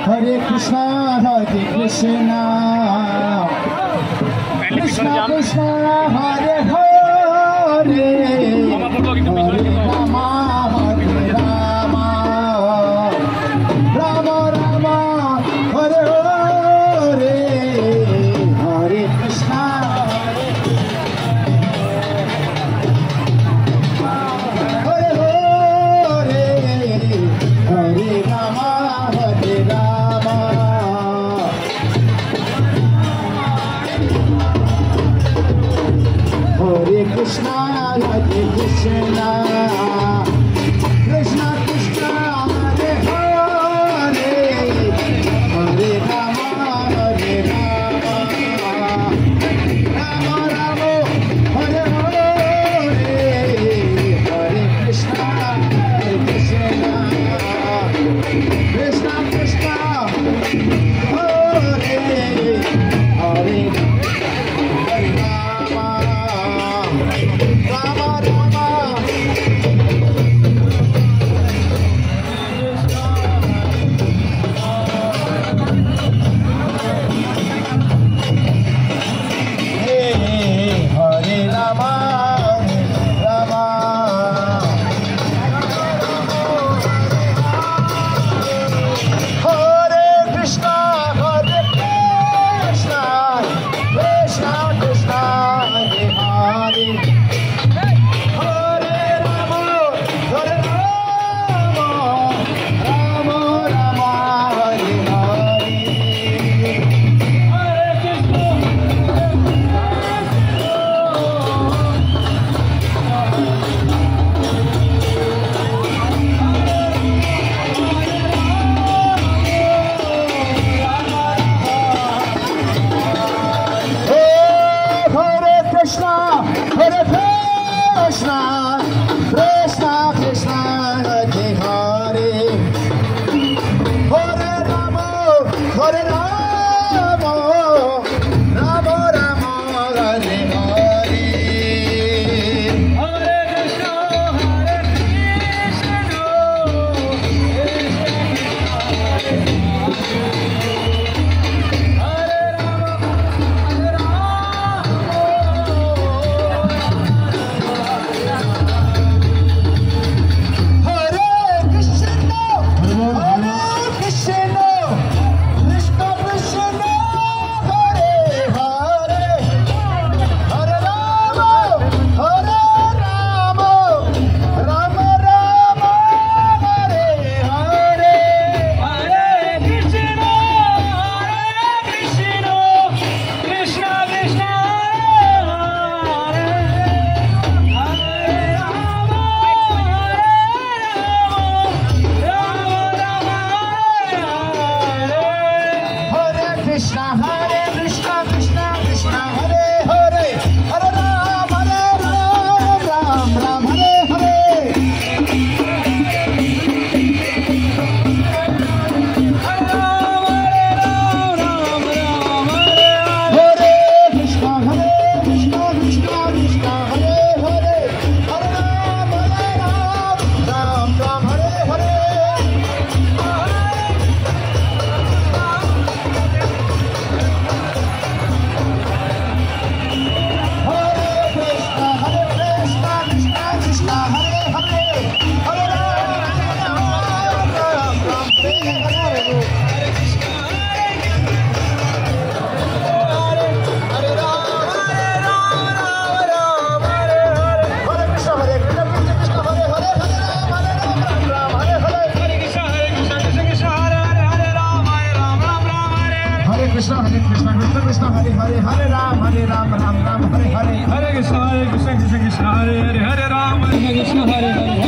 Hare Krishna, Krishna Krishna, Hare Hare, Hare Rama, Hare Rama, Rama Rama, Hare Hare, Hare Krishna, Hare Hare, Hare Rama, Hare Rama. Hare Krishna, Hare Krishna. Krishna Krishna Hare Hare Hare Rama Hare Rama Rama Rama Hare Hare Hare Krishna Hare Krishna Hare Rama Hare Krishna Hare Krishna Krishna Krishna Hare Hare Hare Ram Ram Ram Hare Hare Hare Krishna Hare Krishna Krishna Krishna Hare Hare Hare Ram Ram Ram Hare Hare Krishna Hare Krishna Krishna Krishna Hare Hare Hare Ram Ram Ram Hare Hare Hare Krishna Krishna Krishna Hare Hare Hare Ram Hare Krishna Hare Hare